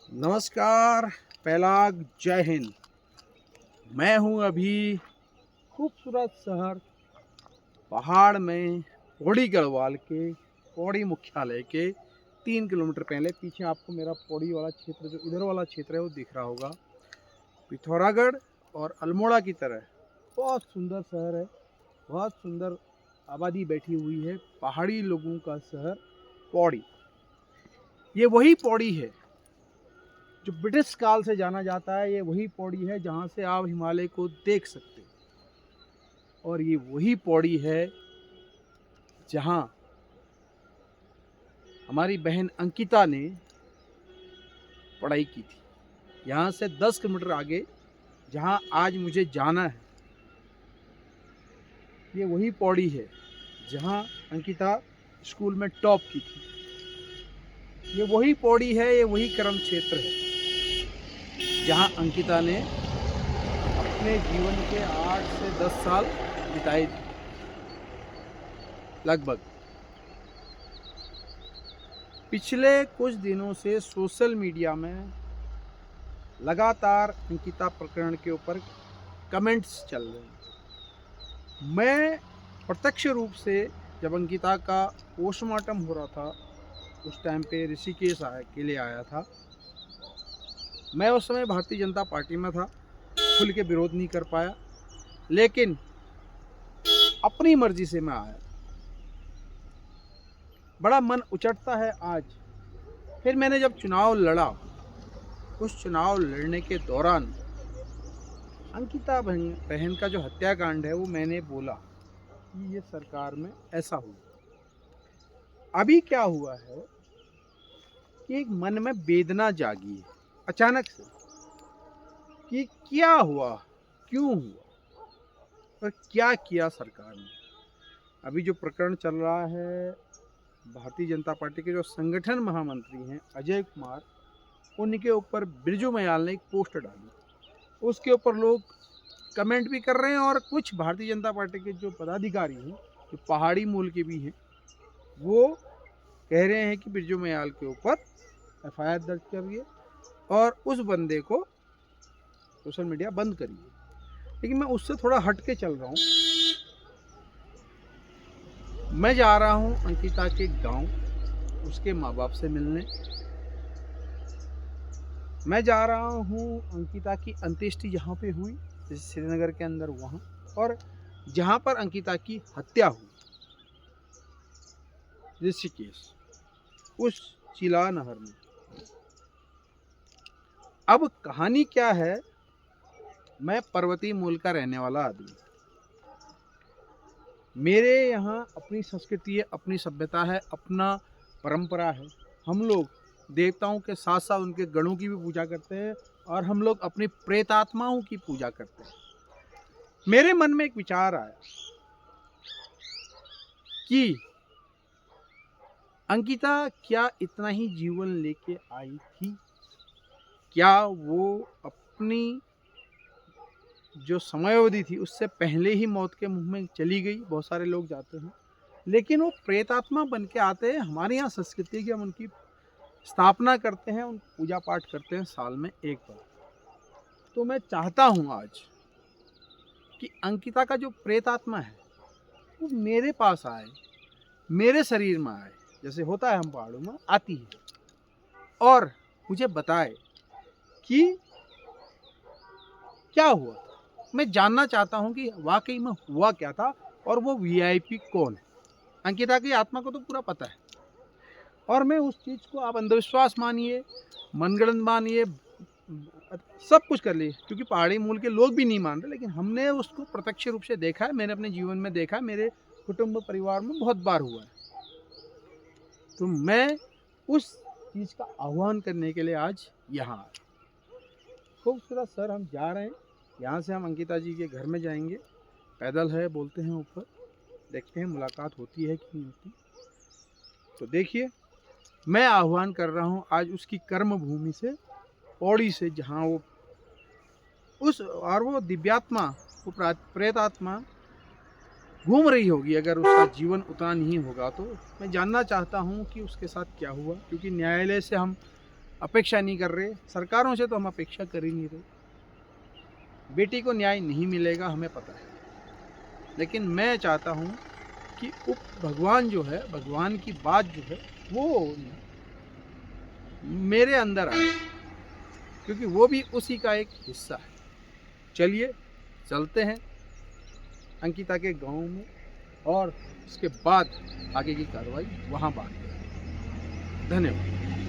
नमस्कार। पहलाग, जय हिंद। मैं हूँ अभी खूबसूरत शहर पहाड़ में पौड़ी गढ़वाल के पौड़ी मुख्यालय के 3 किलोमीटर पहले। पीछे आपको मेरा पौड़ी वाला क्षेत्र, जो इधर वाला क्षेत्र है, वो दिख रहा होगा। पिथौरागढ़ और अल्मोड़ा की तरह बहुत सुंदर शहर है, बहुत सुंदर आबादी बैठी हुई है, पहाड़ी लोगों का शहर पौड़ी। ये वही पौड़ी है जो ब्रिटिश काल से जाना जाता है। ये वही पौड़ी है जहाँ से आप हिमालय को देख सकते हैं। और ये वही पौड़ी है जहाँ हमारी बहन अंकिता ने पढ़ाई की थी। यहाँ से 10 किलोमीटर आगे जहाँ आज मुझे जाना है, ये वही पौड़ी है जहाँ अंकिता स्कूल में टॉप की थी। ये वही पौड़ी है, ये वही कर्म क्षेत्र है जहाँ अंकिता ने अपने जीवन के 8 से 10 साल बिताए थे लगभग। पिछले कुछ दिनों से सोशल मीडिया में लगातार अंकिता प्रकरण के ऊपर कमेंट्स चल रहे हैं। मैं प्रत्यक्ष रूप से जब अंकिता का पोस्टमार्टम हो रहा था, उस टाइम पे ऋषिकेश के लिए आया था। मैं उस समय भारतीय जनता पार्टी में था, खुल के विरोध नहीं कर पाया, लेकिन अपनी मर्जी से मैं आया। बड़ा मन उचटता है आज। फिर मैंने जब चुनाव लड़ा, उस चुनाव लड़ने के दौरान अंकिता बहन का जो हत्याकांड है, वो मैंने बोला कि ये सरकार में ऐसा हुआ। अभी क्या हुआ है कि एक मन में वेदना जागी है अचानक से कि क्या हुआ, क्यों हुआ और क्या किया सरकार ने। अभी जो प्रकरण चल रहा है, भारतीय जनता पार्टी के जो संगठन महामंत्री हैं अजय कुमार, उनके ऊपर बिरजू मयाल ने एक पोस्ट डाली। उसके ऊपर लोग कमेंट भी कर रहे हैं और कुछ भारतीय जनता पार्टी के जो पदाधिकारी हैं, जो पहाड़ी मूल के भी हैं, वो कह रहे हैं कि बिरजू मयाल के ऊपर एफआईआर दर्ज करिए और उस बंदे को सोशल मीडिया बंद करिए। लेकिन मैं उससे थोड़ा हट के चल रहा हूँ। मैं जा रहा हूँ अंकिता के गांव, उसके माँ बाप से मिलने। मैं जा रहा हूँ अंकिता की अंत्येष्टि जहाँ पे हुई, जैसे श्रीनगर के अंदर वहाँ, और जहाँ पर अंकिता की हत्या हुई ऋषिकेश, उस चिला नहर में। अब कहानी क्या है, मैं पर्वतीय मूल का रहने वाला आदमी। मेरे यहाँ अपनी संस्कृति है, अपनी सभ्यता है, अपना परंपरा है। हम लोग देवताओं के साथ साथ उनके गणों की भी पूजा करते हैं और हम लोग अपनी प्रेतात्माओं की पूजा करते हैं। मेरे मन में एक विचार आया कि अंकिता क्या इतना ही जीवन लेके आई थी? क्या वो अपनी जो समयावधि थी उससे पहले ही मौत के मुंह में चली गई? बहुत सारे लोग जाते हैं, लेकिन वो प्रेतात्मा बन के आते हैं। हमारे यहाँ संस्कृति की हम उनकी स्थापना करते हैं, उन पूजा पाठ करते हैं साल में एक बार। तो मैं चाहता हूँ आज कि अंकिता का जो प्रेतात्मा है वो मेरे पास आए, मेरे शरीर में आए, जैसे होता है हम पहाड़ों में आती है, और मुझे बताए कि क्या हुआ। मैं जानना चाहता हूँ कि वाकई में हुआ क्या था और वो वीआईपी कौन है। अंकिता की आत्मा को तो पूरा पता है, और मैं उस चीज़ को, आप अंधविश्वास मानिए, मनगढ़ंत मानिए, सब कुछ कर लिए, क्योंकि पहाड़ी मूल के लोग भी नहीं मान रहे, लेकिन हमने उसको प्रत्यक्ष रूप से देखा है। मैंने अपने जीवन में देखा है, मेरे कुटुंब परिवार में बहुत बार हुआ है। तो मैं उस चीज़ का आह्वान करने के लिए आज यहाँ आया। खूबसूरत सर, हम जा रहे हैं यहाँ से। हम अंकिता जी के घर में जाएंगे, पैदल है बोलते हैं ऊपर, देखते हैं मुलाकात होती है कि नहीं होती। तो देखिए, मैं आह्वान कर रहा हूँ आज उसकी कर्म भूमि से, पौड़ी से, जहाँ वो वो दिव्यात्मा, वो प्रेतात्मा घूम रही होगी। अगर उसका जीवन उतना नहीं होगा तो मैं जानना चाहता हूँ कि उसके साथ क्या हुआ, क्योंकि न्यायालय से हम अपेक्षा नहीं कर रहे, सरकारों से तो हम अपेक्षा कर ही नहीं रहे। बेटी को न्याय नहीं मिलेगा, हमें पता है, लेकिन मैं चाहता हूँ कि भगवान जो है, भगवान की बात जो है वो मेरे अंदर आए, क्योंकि वो भी उसी का एक हिस्सा है। चलिए चलते हैं अंकिता के गांव में, और उसके बाद आगे की कार्रवाई वहाँ बात करें। धन्यवाद।